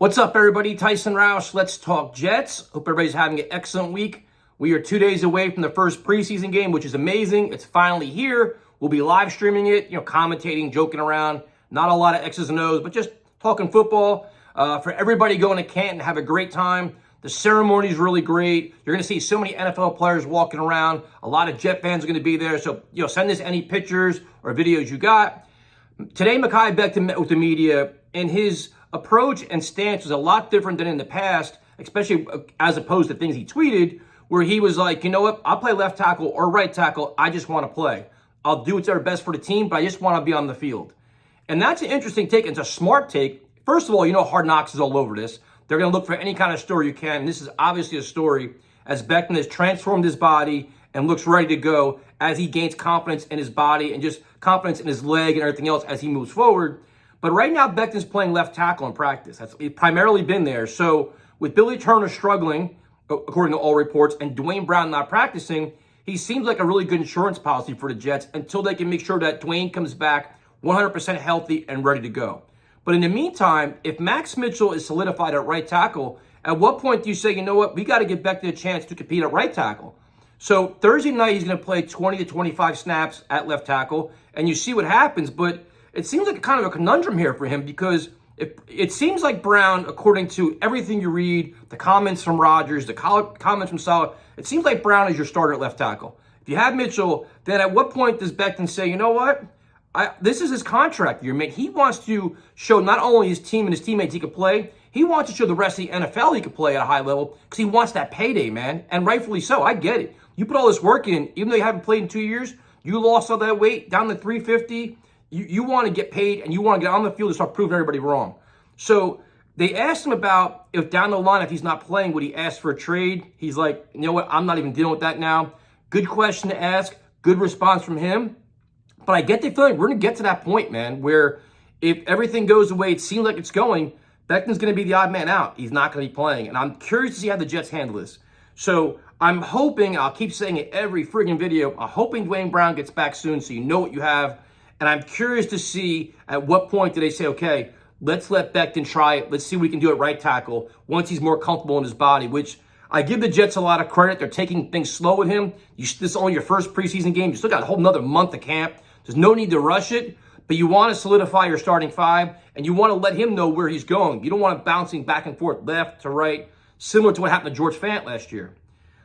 What's up, everybody? Tyson Roush. Let's talk Jets. Hope everybody's having an excellent week. We are 2 days away from the first preseason game, which is amazing. It's finally here. We'll be live streaming it, commentating, joking around. Not a lot of X's and O's, but just talking football. For everybody going to Canton, have a great time. The ceremony is really great. You're going to see so many NFL players walking around. A lot of Jet fans are going to be there. So, send us any pictures or videos you got. Today, Becton met with the media, and his approach and stance was a lot different than in the past, especially as opposed to things he tweeted, where he was like, you know what, I'll play left tackle or right tackle. I just want to play. I'll do what's best for the team, but I just want to be on the field. And that's an interesting take. It's a smart take. First of all, Hard Knocks is all over this. They're going to look for any kind of story you can. And this is obviously a story as Becton has transformed his body and looks ready to go as he gains confidence in his body and just confidence in his leg and everything else as he moves forward. But right now, Becton's playing left tackle in practice. That's primarily been there. So with Billy Turner struggling, according to all reports, and Dwayne Brown not practicing, he seems like a really good insurance policy for the Jets until they can make sure that Dwayne comes back 100% healthy and ready to go. But in the meantime, if Max Mitchell is solidified at right tackle, at what point do you say, you know what, we got to give Becton a chance to compete at right tackle? So Thursday night, he's going to play 20 to 25 snaps at left tackle, and you see what happens. But it seems like kind of a conundrum here for him because it seems like Brown, according to everything you read, the comments from Rodgers, the comments from Saleh, it seems like Brown is your starter at left tackle. If you have Mitchell, then at what point does Becton say, you know what, this is his contract year, man. He wants to show not only his team and his teammates he could play, he wants to show the rest of the NFL he could play at a high level because he wants that payday, man. And rightfully so. I get it. You put all this work in, even though you haven't played in 2 years, you lost all that weight down to 350. You want to get paid and you want to get on the field and start proving everybody wrong. So they asked him about if down the line, if he's not playing, would he ask for a trade? He's like, you know what? I'm not even dealing with that now. Good question to ask. Good response from him. But I get the feeling we're going to get to that point, man, where if everything goes the way it seems like it's going, Becton's going to be the odd man out. He's not going to be playing. And I'm curious to see how the Jets handle this. So I'm hoping, I'll keep saying it every friggin' video, I'm hoping Dwayne Brown gets back soon so you know what you have. And I'm curious to see at what point do they say, okay, let's let Becton try it. Let's see if we can do it right tackle once he's more comfortable in his body, which I give the Jets a lot of credit. They're taking things slow with him. This is only your first preseason game. You still got a whole nother month of camp. There's no need to rush it, but you want to solidify your starting five, and you want to let him know where he's going. You don't want him bouncing back and forth, left to right, similar to what happened to George Fant last year.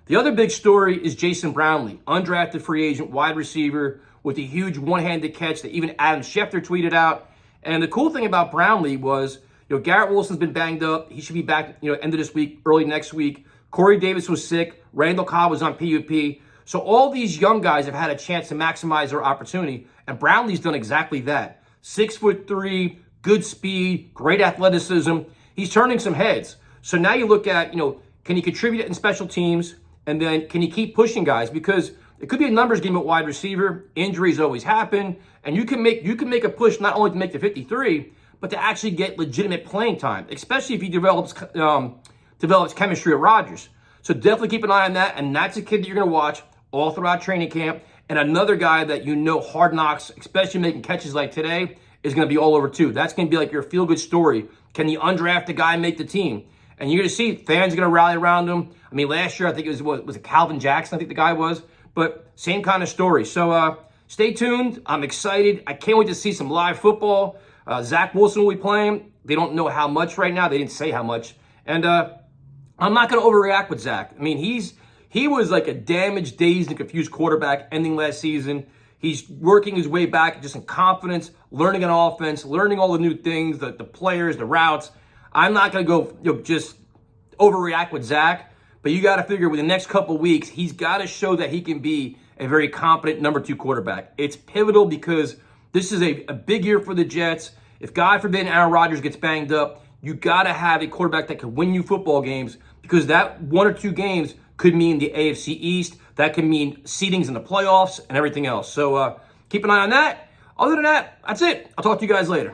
The other big story is Jason Brownlee, undrafted free agent, wide receiver, with a huge one-handed catch that even Adam Schefter tweeted out. And the cool thing about Brownlee was, Garrett Wilson's been banged up. He should be back, end of this week, early next week. Corey Davis was sick. Randall Cobb was on PUP. So all these young guys have had a chance to maximize their opportunity, and Brownlee's done exactly that. 6'3", good speed, great athleticism. He's turning some heads. So now you look at, can he contribute in special teams, and then can he keep pushing guys? Because it could be a numbers game at wide receiver. Injuries always happen, and you can make a push not only to make the 53, but to actually get legitimate playing time, especially if he develops chemistry at Rodgers. So definitely keep an eye on that, and that's a kid that you're going to watch all throughout training camp. And another guy that Hard Knocks, especially making catches like today, is going to be all over too. That's going to be like your feel-good story. Can the undrafted guy make the team? And you're going to see fans are going to rally around him. I mean, last year I think it was it Calvin Jackson, I think the guy was. But same kind of story. So stay tuned. I'm excited. I can't wait to see some live football. Zach Wilson will be playing. They don't know how much right now. They didn't say how much. And I'm not going to overreact with Zach. I mean, he was like a damaged, dazed, and confused quarterback ending last season. He's working his way back just in confidence, learning an offense, learning all the new things, the players, the routes. I'm not going to go just overreact with Zach. But you got to figure with the next couple weeks, he's got to show that he can be a very competent number 2 quarterback. It's pivotal because this is a big year for the Jets. If God forbid Aaron Rodgers gets banged up, you got to have a quarterback that can win you football games because that 1 or 2 games could mean the AFC East. That could mean seedings in the playoffs and everything else. So keep an eye on that. Other than that, that's it. I'll talk to you guys later.